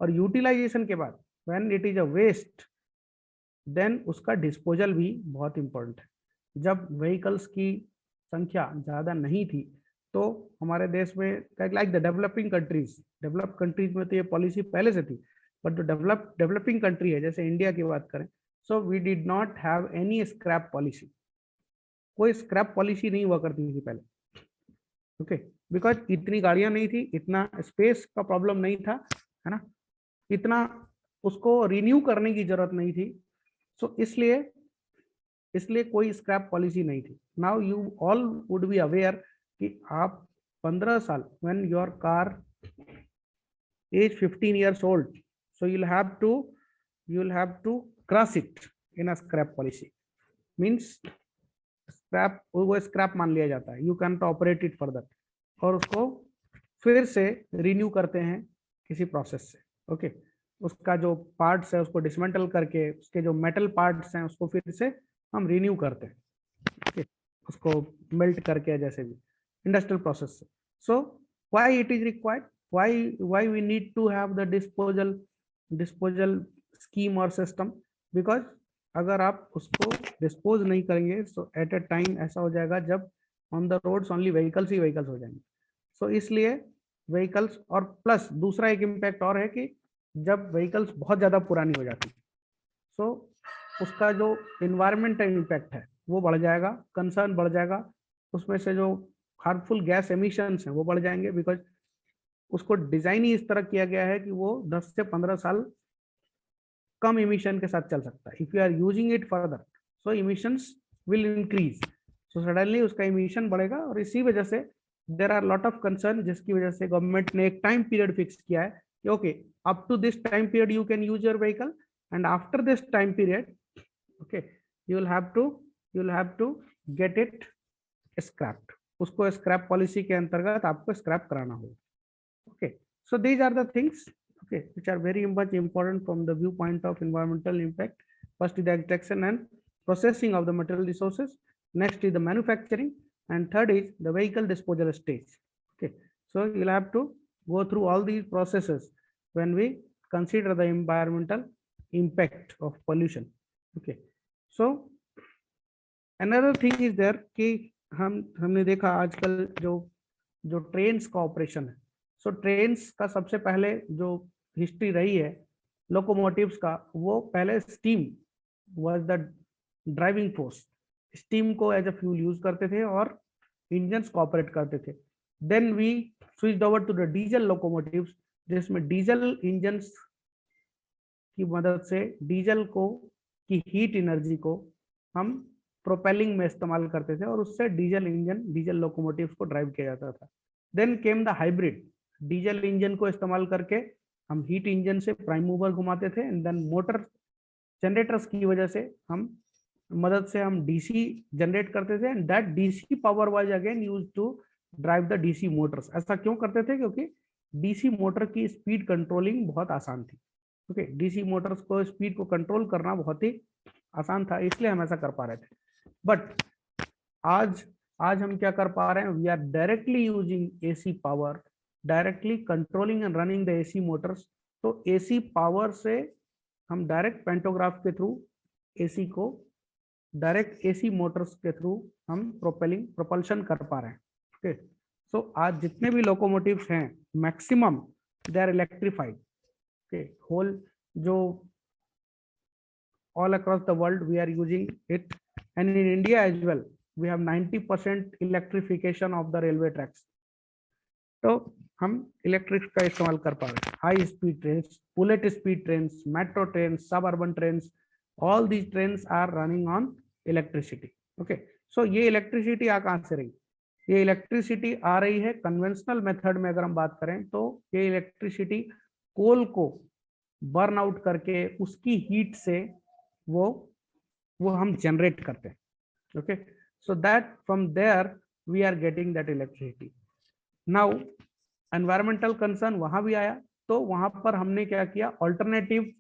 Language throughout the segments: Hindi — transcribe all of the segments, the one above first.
और यूटिलाइजेशन के बाद when it is a waste, then उसका डिस्पोजल भी बहुत इंपॉर्टेंट है। जब व्हीकल्स की संख्या ज़्यादा नहीं थी तो हमारे देश में like the developing countries, develop countries में तो ये पॉलिसी पहले से थी, बट जो डेवलपिंग कंट्री है जैसे इंडिया की बात करें, so we did not have any scrap policy. कोई स्क्रैप पॉलिसी नहीं हुआ करती थी पहले, ओके, बिकॉज इतनी गाड़ियां नहीं थी, इतना स्पेस का प्रॉब्लम नहीं था, है ना, इतना उसको रिन्यू करने की जरूरत नहीं थी। सो इसलिए इसलिए कोई स्क्रैप पॉलिसी नहीं थी। Now you all would be aware कि आप 15 साल, when your car is 15 years old, so you'll have to cross it in a scrap policy, means scrap, वो स्क्रैप मान लिया जाता है, you can operate it further, और उसको फिर से रिन्यू करते हैं किसी प्रोसेस से, ओके। उसका जो पार्ट्स है उसको डिसमेंटल करके उसके जो मेटल पार्ट्स हैं उसको फिर से हम रिन्यू करते हैं, ओके, उसको मेल्ट करके, जैसे भी इंडस्ट्रियल प्रोसेस से। So why it is required, why we need to have the disposal scheme और सिस्टम, बिकॉज अगर आप उसको डिस्पोज नहीं करेंगे तो एट अ टाइम ऐसा हो जाएगा जब on the roads only vehicles ही व्हीकल्स हो जाएंगे। सो इसलिए व्हीकल्स, और प्लस दूसरा एक इम्पैक्ट और है कि जब व्हीकल्स बहुत ज़्यादा पुरानी हो जाती है, सो उसका जो इन्वायरमेंटल इम्पैक्ट है वो बढ़ जाएगा, कंसर्न बढ़ जाएगा, उसमें से जो हार्मफुल गैस एमिशंस हैं वो बढ़ जाएंगे, बिकॉज उसको डिजाइन ही इस तरह किया गया है कि वो 10 से 15 साल कम इमिशन के साथ चल सकता है। If you are using it further, so emissions will increase, so suddenly उसका इमिशन बढ़ेगा, और इसी वजह से there are lot of concern, जिसकी वजह से गवर्नमेंट ने एक टाइम पीरियड फिक्स किया है कि okay, up to this time period you can use your vehicle, and after this time period, okay, you will have to get it scrapped. उसको स्क्रैप पॉलिसी के अंतर्गत आपको स्क्रैप कराना होगा, okay. So these are the things, okay, which are very much important from the viewpoint of environmental impact. First is the extraction and processing of the material resources, next is the manufacturing, and third is the vehicle disposal stage, okay. So you'll have to go through all these processes when we consider the environmental impact of pollution, okay. So another thing is there कि हमने देखा आजकल जो ट्रेन्स का ऑपरेशन है, सो ट्रेन्स का सबसे पहले जो हिस्ट्री रही है लोकोमोटिव्स का, वो पहले steam was the driving force, steam को एज अ फ्यूल यूज करते थे और इंजन्स को ऑपरेट करते थे। Then we switched over to the diesel locomotives, जिसमें डीजल इंजन्स की मदद से डीजल को की हीट एनर्जी को हम प्रोपेलिंग में इस्तेमाल करते थे, और उससे डीजल लोकोमोटिव्स को ड्राइव किया जाता था। Then came the hybrid, diesel engine को इस्तेमाल करके हम हीट इंजन से प्राइम मूवर घुमाते थे, एंड देन मोटर जनरेटर्स की वजह से मदद से हम डीसी जनरेट करते थे, and that DC power was again used to drive the DC motors. ऐसा क्यों करते थे? क्योंकि डीसी मोटर की स्पीड कंट्रोलिंग बहुत आसान थी, ओके, डीसी मोटर्स को स्पीड को कंट्रोल करना बहुत ही आसान था, इसलिए हम ऐसा कर पा रहे थे। बट आज हम क्या कर पा रहे हैं? We are directly using AC power, directly controlling and running the AC motors. तो एसी पावर से हम डायरेक्ट पेंटोग्राफ के थ्रू एसी को डायरेक्ट एसी मोटर्स के थ्रू हम प्रोपल्शन कर पा रहे हैं, ओके। सो आज जितने भी लोकोमोटिव्स हैं maximum they are electrified, okay, whole जो all across the world we are using it, and in India as well we have 90% electrification of the railway tracks. तो हम इलेक्ट्रिक का इस्तेमाल कर पा रहे हैं। High speed trains, bullet speed trains, metro trains, suburban trains, all these trains are running on electricity, okay. So ये इलेक्ट्रिसिटी आ कहाँ से रही? ये इलेक्ट्रिसिटी आ रही है कन्वेंशनल मेथड में। अगर हम बात करें तो ये इलेक्ट्रिसिटी कोल को बर्न आउट करके उसकी हीट से वो हम जनरेट करते हैं, okay. So that from there we are getting that electricity. Now environmental concern वहां भी आया, तो वहां पर हमने क्या किया? ऑल्टरनेटिव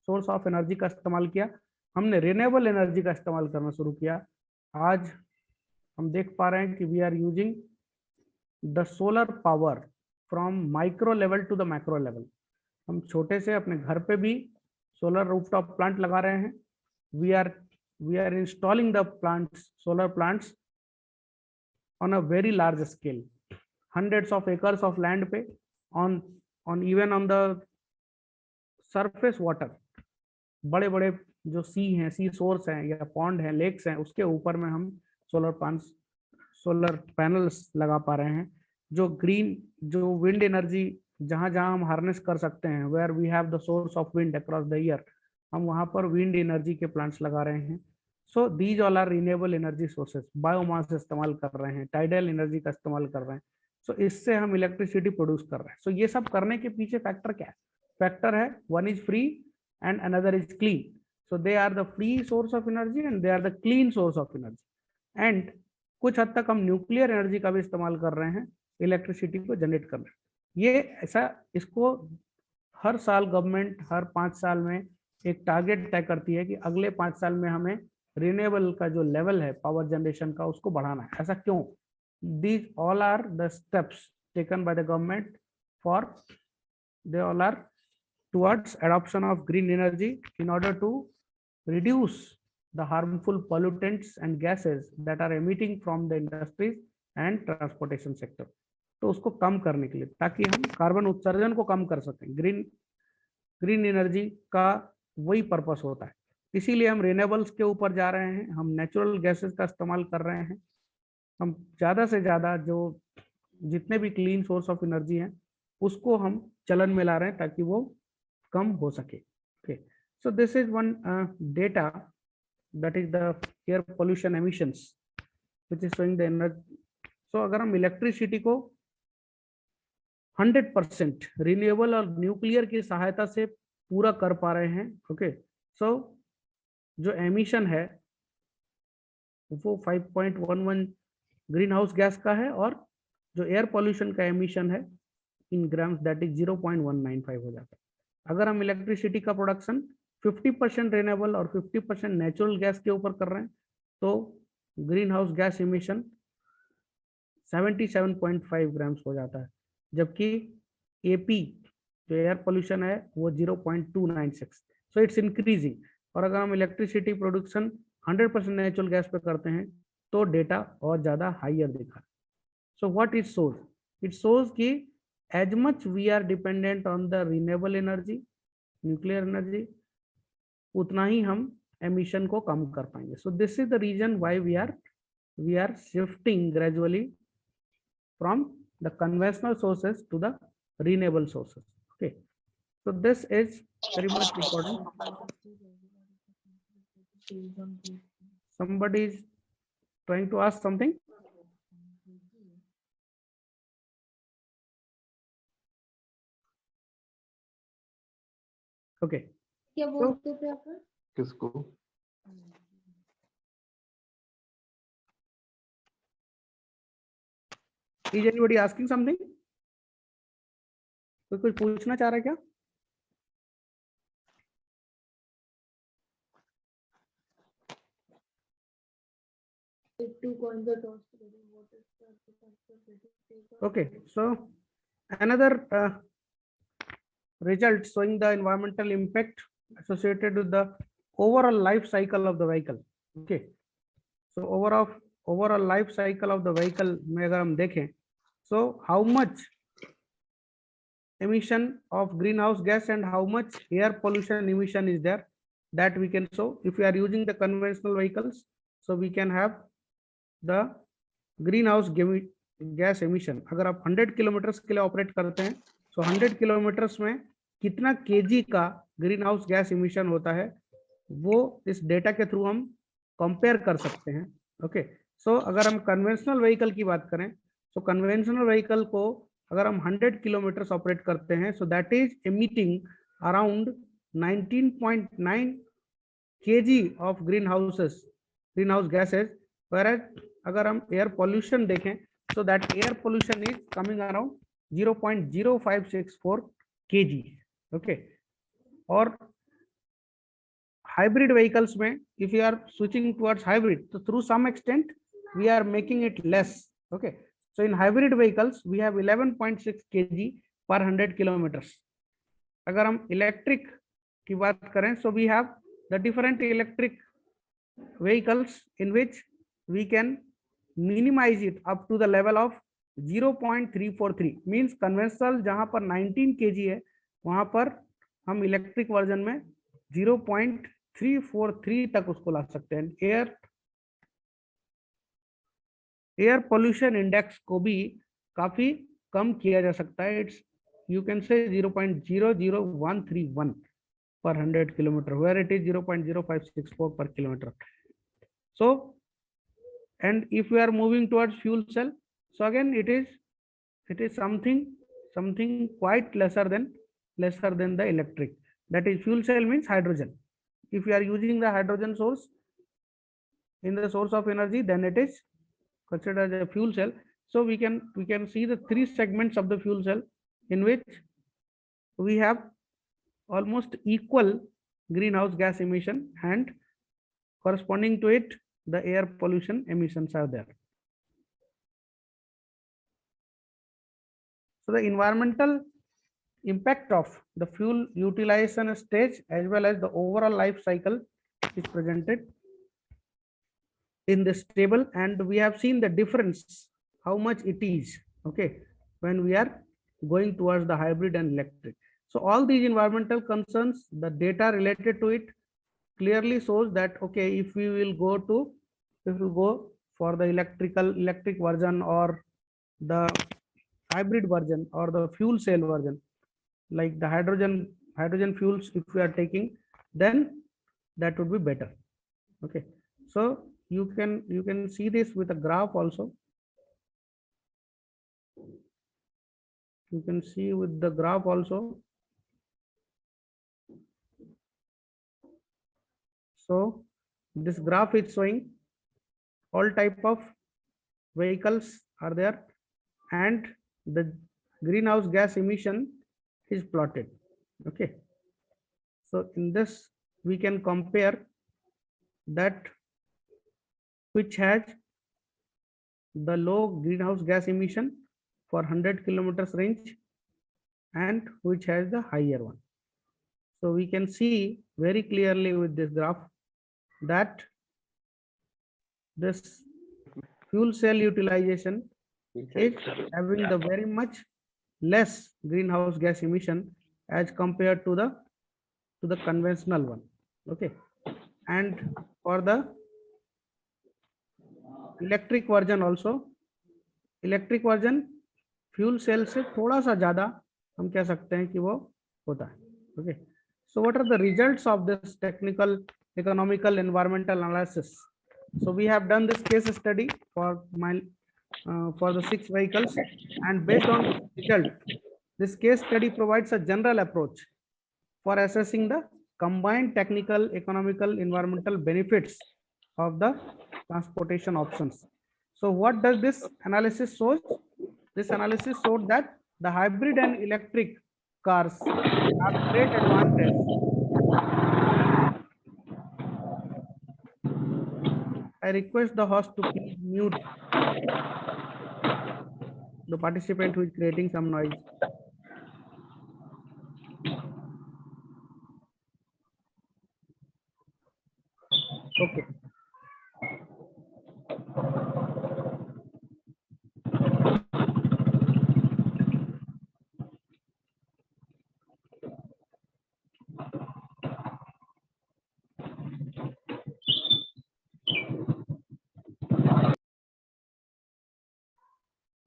सोर्स ऑफ एनर्जी का इस्तेमाल किया, हमने रिन्यूएबल एनर्जी का इस्तेमाल करना शुरू किया। आज हम देख पा रहे हैं कि we are using the solar power from micro level to the macro level. हम छोटे से अपने घर पे भी सोलर रूफटॉप प्लांट लगा रहे हैं. We are installing the plants, solar plants on a very large scale, hundreds of acres of land पे, on even on the surface water, बड़े बड़े जो सी हैं, सी सोर्स हैं या पॉन्ड हैं, लेक्स हैं, उसके ऊपर में हम सोलर पैनल्स लगा पा रहे हैं. जो ग्रीन, जो विंड एनर्जी जहां जहां हम हार्नेस कर सकते हैं, where we have the source of wind across the year, हम वहां पर विंड एनर्जी के प्लांट्स लगा रहे हैं. So these all are renewable energy sources. Biomass इस्तेमाल कर रहे हैं, टाइडल एनर्जी का इस्तेमाल कर रहे हैं. सो इससे हम इलेक्ट्रिसिटी प्रोड्यूस कर रहे हैं. सो ये सब करने के पीछे फैक्टर क्या है? फैक्टर है, one is free and another is clean. So they are the free source of energy and they are the clean source of energy. And कुछ हद तक हम न्यूक्लियर एनर्जी का भी इस्तेमाल कर रहे हैं इलेक्ट्रिसिटी को जनरेट करने. ये ऐसा, इसको हर साल गवर्नमेंट हर 5 साल में एक टारगेट तय करती है कि अगले 5 साल में हमें रिन्यूएबल का जो लेवल है पावर जनरेशन का, उसको बढ़ाना है. ऐसा क्यों? These all are the steps taken by the government for, they all are towards adoption of green energy in order to reduce the harmful pollutants and gases that are emitting from the industries and transportation sector. तो उसको कम करने के लिए, ताकि हम कार्बन उत्सर्जन को कम कर सकें. ग्रीन एनर्जी का वही पर्पस होता है. इसीलिए हम रिन्यूएबल्स के ऊपर जा रहे हैं, हम नेचुरल गैसेस का इस्तेमाल कर रहे हैं. हम ज़्यादा से ज़्यादा जो जितने भी क्लीन सोर्स ऑफ एनर्जी हैं उसको हम चलन में ला रहे हैं ताकि वो कम हो सके. Okay, so this is one data, that is the air pollution emissions which is showing the energy. So अगर हम इलेक्ट्रिसिटी को 100% रिन्यूएबल और न्यूक्लियर की सहायता से पूरा कर पा रहे हैं, ओके, सो जो एमिशन है वो 5.11 ग्रीन हाउस गैस का है, और जो एयर पोल्यूशन का एमिशन है इन ग्राम्स दैट इज 0.195 हो जाता है. अगर हम इलेक्ट्रिसिटी का प्रोडक्शन 50% रिन्यूएबल और 50% नेचुरल गैस के ऊपर कर रहे हैं, तो green house gas emission 77.5 grams हो जाता है. जबकि एपी जो एयर पोल्यूशन है वो 0.296. So it's increasing. और अगर हम इलेक्ट्रिसिटी प्रोडक्शन 100% नेचुरल गैस पे करते हैं तो डेटा और ज्यादा हाइयर दिखा. So what it shows? It shows कि as much we are dependent on the renewable energy, nuclear energy, उतना ही हम emission को कम कर पाएंगे. So this is the reason why we are shifting gradually from the conventional sources to the renewable sources. Okay, so this is very much important. Somebody is trying to ask something. Okay, क्या बोलते थे आप? किसको? Is anybody asking something? कोई कुछ पूछना चाह रहा है क्या? Okay, so another result showing the environmental impact associated with the overall life cycle of the vehicle. Okay, so overall life cycle of the vehicle में अगर हम देखें, so how much emission of greenhouse gas and how much air pollution emission is there, that we can show. If we are using the conventional vehicles, so we can have the greenhouse gas emission. अगर आप 100 किलोमीटर के लिए ऑपरेट करते हैं, so 100 किलोमीटर में कितना केजी का ग्रीन हाउस गैस इमिशन होता है, वो इस डेटा के थ्रू हम कंपेयर कर सकते हैं. ओके, सो अगर हम कन्वेंशनल व्हीकल की बात करें, तो कन्वेंशनल व्हीकल को अगर हम 100 किलोमीटर ऑपरेट करते हैं, so that is emitting around 19.9 kg of green house gases. whereas अगर हम एयर पोल्यूशन देखें, so that air pollution is coming around 0.0564 kg. okay, और hybrid vehicles में if you are switching towards hybrid, so through some extent we are making it less. okay, so in hybrid vehicles we have 11.6 kg per 100 kilometers. अगर हम इलेक्ट्रिक की बात करें, so we have the different electric vehicles in which we can minimize it up to the level of 0.343, means conventional जहां पर 19 kg है वहां पर हम इलेक्ट्रिक वर्जन में 0.343 तक उसको ला सकते हैं। एयर पोल्यूशन इंडेक्स को भी काफी कम किया जा सकता है। It's you can say 0.00131 per 100 kilometer, where it is 0.0564 per kilometer. So, and if we are moving towards fuel cell, so again it is something quite lesser than the electric. That is, fuel cell means hydrogen. If we are using the hydrogen source in the source of energy, then it is considered as a fuel cell. So we can see the three segments of the fuel cell in which we have almost equal greenhouse gas emission, and corresponding to it the air pollution emissions are there. So the environmental impact of the fuel utilization stage as well as the overall life cycle is presented in this table, and we have seen the difference how much it is, okay, when we are going towards the hybrid and electric. So all these environmental concerns, the data related to it clearly shows that, okay, if we will go for the electric version or the hybrid version or the fuel cell version, like the hydrogen fuels, if we are taking, then that would be better. Okay, so you can see this with a graph also. You can see with the graph also. So this graph is showing all type of vehicles are there, and the greenhouse gas emission is plotted. Okay, so in this we can compare that which has the low greenhouse gas emission for 100 kilometers range and which has the higher one. So we can see very clearly with this graph that this fuel cell utilization is having the very much less greenhouse gas emission as compared to the conventional one. Okay, and for the electric version also, electric version fuel cell से थोड़ा सा ज्यादा हम कह सकते हैं कि वो होता है. Okay, so what are the results of this technical economical environmental analysis? So we have done this case study for the 6 vehicles, and based on result, this case study provides a general approach for assessing the combined technical, economical, environmental benefits of the transportation options. So what does this analysis show? This analysis showed that the hybrid and electric cars have great advantage. I request the host to please mute the participant who is creating some noise. Okay.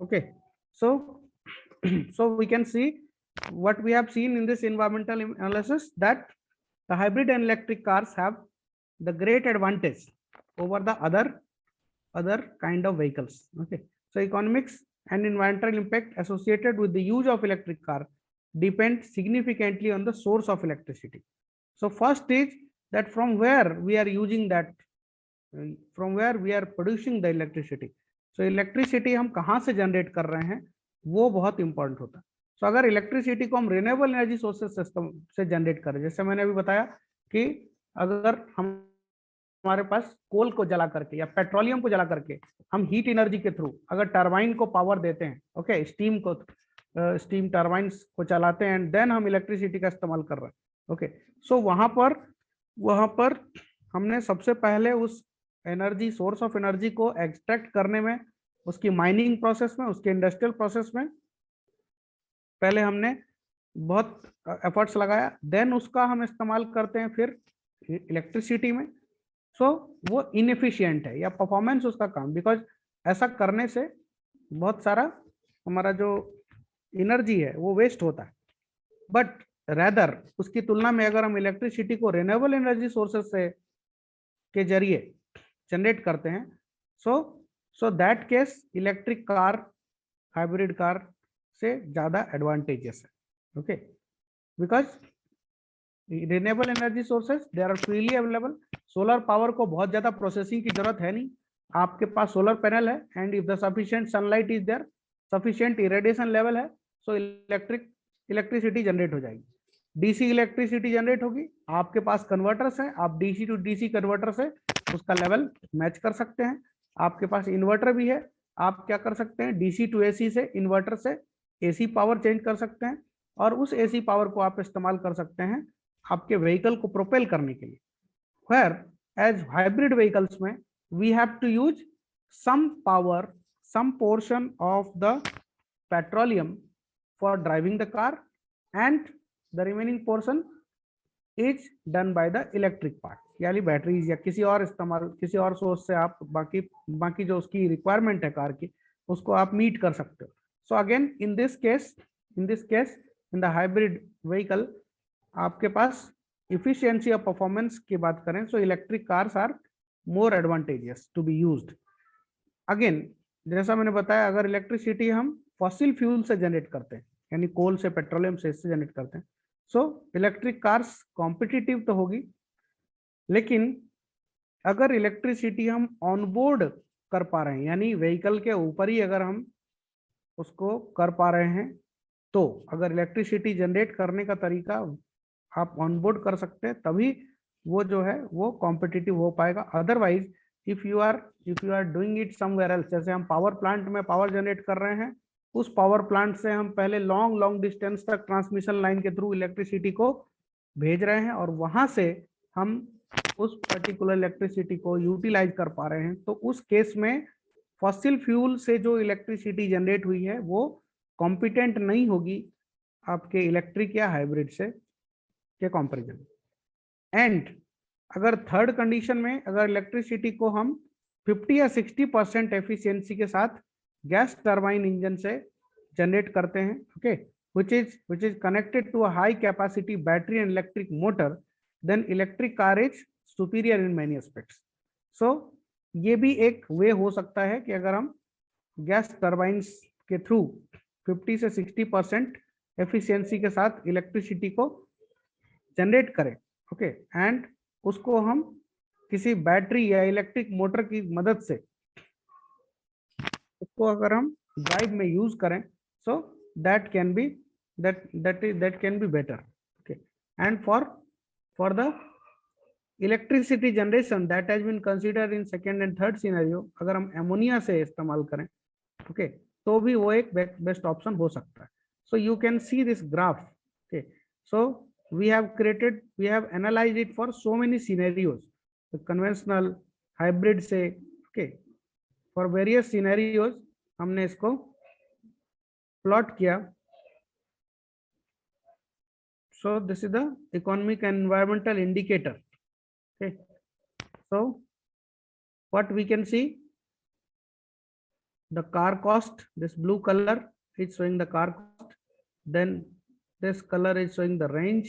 Okay, so we can see what we have seen in this environmental analysis, that the hybrid and electric cars have the great advantage over the other kind of vehicles. Okay, so economics and environmental impact associated with the use of electric car depend significantly on the source of electricity. So first is that from where we are using that, from where we are producing the electricity. So electricity हम कहाँ से जनरेट कर रहे हैं वो बहुत इंपॉर्टेंट होता है. सो अगर इलेक्ट्रिसिटी को हम रिन्यूएबल एनर्जी सोर्सेज सिस्टम से जनरेट करें, जैसे मैंने अभी बताया कि अगर हमारे पास कोल को जला करके या पेट्रोलियम को जला करके हम हीट एनर्जी के थ्रू अगर टरबाइन को पावर देते हैं, ओके, स्टीम को स्टीम टर्बाइन्स को चलाते हैं एंड देन हम इलेक्ट्रिसिटी का इस्तेमाल कर रहे हैं। ओके, सो वहां पर हमने सबसे पहले उस एनर्जी, सोर्स ऑफ एनर्जी को एक्सट्रैक्ट करने में, उसकी माइनिंग प्रोसेस में, उसके इंडस्ट्रियल प्रोसेस में पहले हमने बहुत एफर्ट्स लगाया, देन उसका हम इस्तेमाल करते हैं फिर इलेक्ट्रिसिटी में। सो वो इनएफिशिएंट है या परफॉर्मेंस उसका कम, बिकॉज ऐसा करने से बहुत सारा हमारा जो एनर्जी है वो वेस्ट होता है। बट रैदर उसकी तुलना में अगर हम इलेक्ट्रिसिटी को रिन्यूएबल एनर्जी सोर्सेस से के जरिए जनरेट करते हैं, so that case electric car, hybrid car से ज्यादा एडवांटेजेस है। Okay, because renewable energy sources they are freely available. Solar power को बहुत ज्यादा प्रोसेसिंग की जरूरत है नहीं, आपके पास सोलर पैनल है and if the sufficient sunlight is there, sufficient irradiation level है, सो इलेक्ट्रिसिटी जनरेट हो जाएगी। डीसी इलेक्ट्रिसिटी जनरेट होगी, आपके पास कन्वर्टर्स हैं, आप डीसी टू डीसी कन्वर्टर से उसका लेवल मैच कर सकते हैं। आपके पास इन्वर्टर भी है, आप क्या कर सकते हैं, डीसी टू एसी से, इन्वर्टर से एसी पावर चेंज कर सकते हैं और उस एसी पावर को आप इस्तेमाल कर सकते हैं आपके व्हीकल को प्रोपेल करने के लिए। Where as hybrid vehicles में we have to use some power, some portion of the petroleum for driving the car and the remaining portion is done by the electric part, यानी बैटरीज या किसी और इस्तेमाल, किसी और सोर्स से आप बाकी जो उसकी रिक्वायरमेंट है कार की उसको आप मीट कर सकते हो। So again in this case in the hybrid vehicle आपके पास इफिशियंसी और परफॉर्मेंस की बात करें, so electric cars are more advantageous to be used. Again जैसा मैंने बताया, अगर इलेक्ट्रिसिटी हम फॉसिल फ्यूल से जनरेट करते हैं, यानी कोल से, पेट्रोलियम से, इससे जनरेट करते हैं, सो इलेक्ट्रिक कार्स कॉम्पिटिटिव तो होगी, लेकिन अगर इलेक्ट्रिसिटी हम ऑनबोर्ड कर पा रहे हैं, यानी व्हीकल के ऊपर ही अगर हम उसको कर पा रहे हैं, तो अगर इलेक्ट्रिसिटी जनरेट करने का तरीका आप ऑनबोर्ड कर सकते हैं, तभी वो जो है वो कॉम्पिटिटिव हो पाएगा। Otherwise if you are doing it somewhere else, जैसे हम पावर प्लांट में पावर जनरेट कर रहे हैं, उस पावर प्लांट से हम पहले लॉन्ग डिस्टेंस तक ट्रांसमिशन लाइन के थ्रू इलेक्ट्रिसिटी को भेज रहे हैं और वहां से हम उस पर्टिकुलर इलेक्ट्रिसिटी को यूटिलाइज कर पा रहे हैं, तो उस केस में फॉसिल फ्यूल से जो इलेक्ट्रिसिटी जनरेट हुई है वो कॉम्पिटेंट नहीं होगी आपके इलेक्ट्रिक या हाइब्रिड से के कंपैरिजन। एंड अगर थर्ड कंडीशन में अगर इलेक्ट्रिसिटी को हम 50 या 60% एफिशिएंसी के साथ गैस टरबाइन इंजन से जनरेट करते हैं, okay, which is connected to a high capacity battery and electric motor, then electric car is superior in many aspects. So ये भी एक वे हो सकता है कि अगर हम गैस टरबाइन्स के थ्रू 50 से 60% एफिशिएंसी के साथ इलेक्ट्रिसिटी को जनरेट करें, ओके, एंड उसको हम किसी बैटरी या इलेक्ट्रिक मोटर की मदद से उसको अगर हम ड्राइव में यूज करें, so that can be better, okay. And for the electricity generation that has been considered in second and third scenario, अगर हम एमोनिया से इस्तेमाल करें, ओके, तो भी वो एक बेस्ट ऑप्शन हो सकता है। So you can see this graph, okay, so we have analyzed it for so many scenarios, the conventional, hybrid से, okay, for various scenarios हमने इसको प्लॉट किया। so this is the economic and environmental indicator, okay, so what we can see, the car cost, this blue color is showing the car cost, then this color is showing the range,